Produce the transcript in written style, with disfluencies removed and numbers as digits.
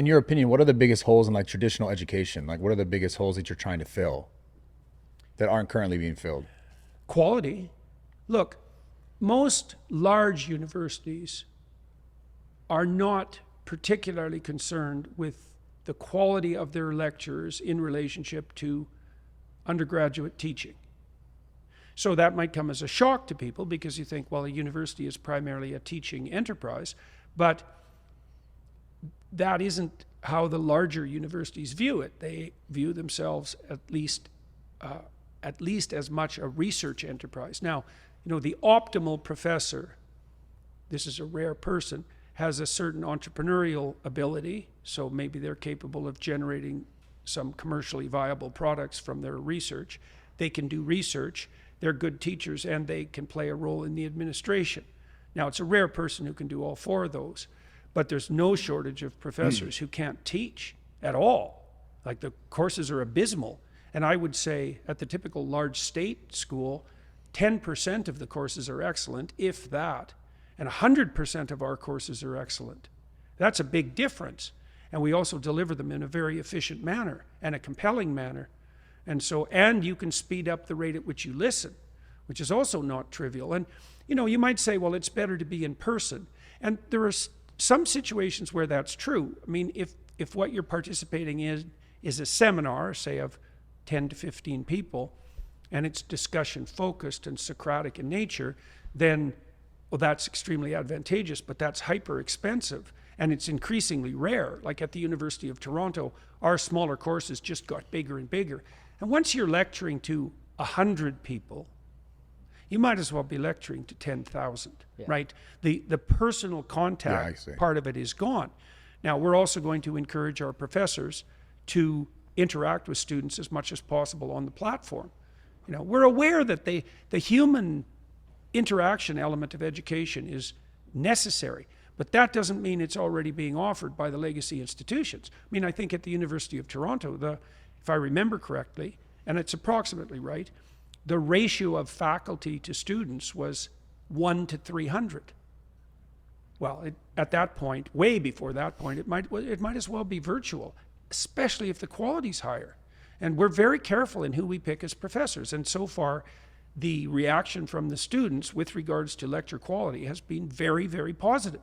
In your opinion, what are the biggest holes in like traditional education? Like, what are the biggest holes that you're trying to fill that aren't currently being filled? Quality. Look, most large universities are not particularly concerned with the quality of their lectures in relationship to undergraduate teaching. So that might come as a shock to people because you think, well, a university is primarily a teaching enterprise, but that isn't how the larger universities view it. They view themselves at least as much a research enterprise. Now, the optimal professor, this is a rare person, has a certain entrepreneurial ability, so maybe they're capable of generating some commercially viable products from their research. They can do research, they're good teachers, and they can play a role in the administration. Now, it's a rare person who can do all four of those, but there's no shortage of professors who can't teach at all. Like, the courses are abysmal. And I would say at the typical large state school, 10% of the courses are excellent, if that, and 100% of our courses are excellent. That's a big difference. And we also deliver them in a very efficient manner and a compelling manner. And you can speed up the rate at which you listen, which is also not trivial. And, you might say, well, it's better to be in person. And there are some situations where that's true. I mean, if what you're participating in is a seminar, say of 10 to 15 people, and it's discussion focused and Socratic in nature, then, well, that's extremely advantageous, but that's hyper expensive and it's increasingly rare. Like at the University of Toronto, our smaller courses just got bigger and bigger. And once you're lecturing to 100 people, you might as well be lecturing to 10,000, right? The personal contact part of it is gone. Now, we're also going to encourage our professors to interact with students as much as possible on the platform. We're aware that the human interaction element of education is necessary, but that doesn't mean it's already being offered by the legacy institutions. I mean, I think at the University of Toronto, if I remember correctly, and it's approximately right, the ratio of faculty to students was 1 to 300. Well, at that point, way before that point, it might as well be virtual, especially if the quality's higher. And we're very careful in who we pick as professors. And so far, the reaction from the students with regards to lecture quality has been very, very positive.